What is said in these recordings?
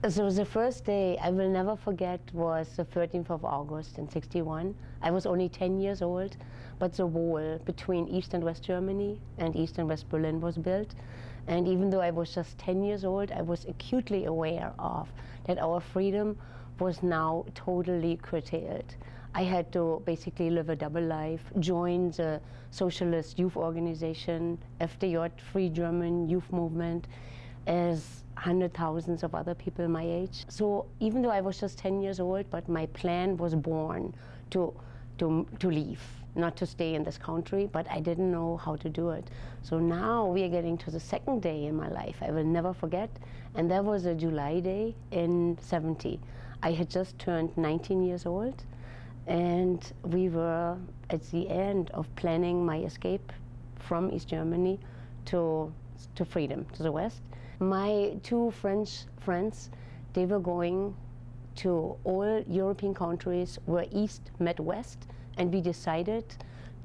So the first day I will never forget was the 13th of August in '61. I was only 10 years old, but the wall between East and West Germany and East and West Berlin was built. And even though I was just 10 years old, I was acutely aware of that our freedom was now totally curtailed. I had to basically live a double life, join the socialist youth organization, FDJ, Free German Youth Movement, as hundred thousands of other people my age. So even though I was just 10 years old, but my plan was born to leave, not to stay in this country, but I didn't know how to do it. So now we are getting to the second day in my life I will never forget, and that was a July day in '70. I had just turned 19 years old, and we were at the end of planning my escape from East Germany to freedom, to the West. My two French friends, they were going to all European countries where East met West, and we decided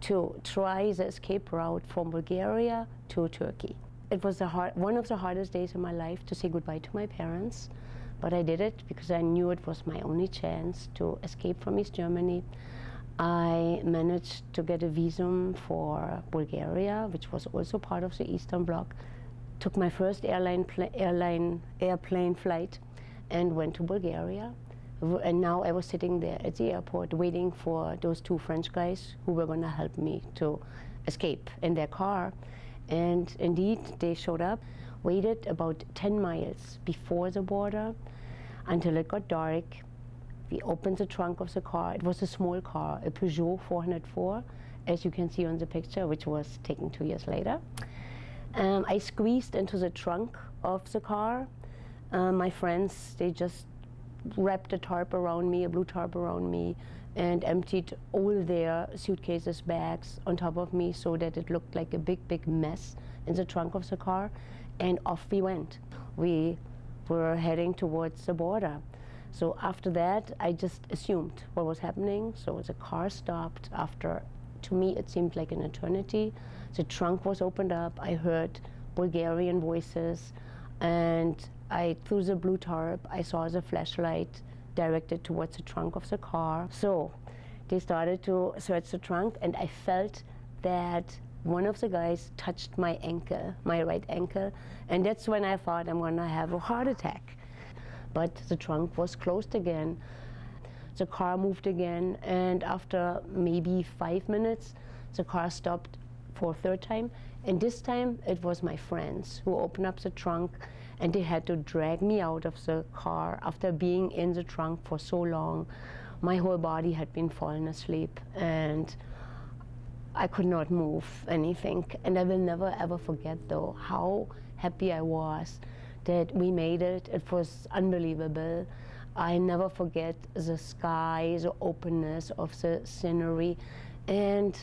to try the escape route from Bulgaria to Turkey. It was one of the hardest days of my life to say goodbye to my parents, but I did it because I knew it was my only chance to escape from East Germany. I managed to get a visum for Bulgaria, which was also part of the Eastern Bloc. Took my first airplane flight and went to Bulgaria. And now I was sitting there at the airport waiting for those two French guys who were going to help me to escape in their car. And indeed, they showed up, waited about 10 miles before the border until it got dark. We opened the trunk of the car. It was a small car, a Peugeot 404, as you can see on the picture, which was taken 2 years later. I squeezed into the trunk of the car. My friends, they just wrapped a tarp around me, a blue tarp around me, and emptied all their suitcases, bags on top of me so that it looked like a big, big mess in the trunk of the car. And off we went. We were heading towards the border. So after that, I just assumed what was happening. So the car stopped after, to me, it seemed like an eternity. The trunk was opened up. I heard Bulgarian voices, and through the blue tarp, I saw the flashlight directed towards the trunk of the car. So they started to search the trunk, and I felt that one of the guys touched my ankle, my right ankle, and that's when I thought I'm going to have a heart attack. But the trunk was closed again. The car moved again, and after maybe 5 minutes, the car stopped for a third time. And this time, it was my friends who opened up the trunk, and they had to drag me out of the car after being in the trunk for so long. My whole body had been falling asleep, and I could not move anything. And I will never ever forget, though, how happy I was that we made it. It was unbelievable. I never forget the sky, the openness of the scenery. And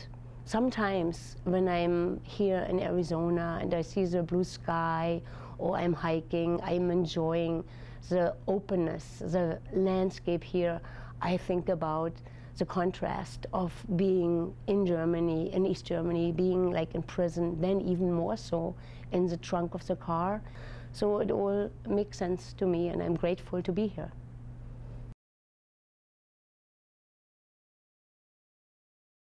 sometimes when I'm here in Arizona and I see the blue sky, or I'm hiking, I'm enjoying the openness, the landscape here, I think about the contrast of being in Germany, in East Germany, being like in prison, then even more so in the trunk of the car. So it all makes sense to me, and I'm grateful to be here.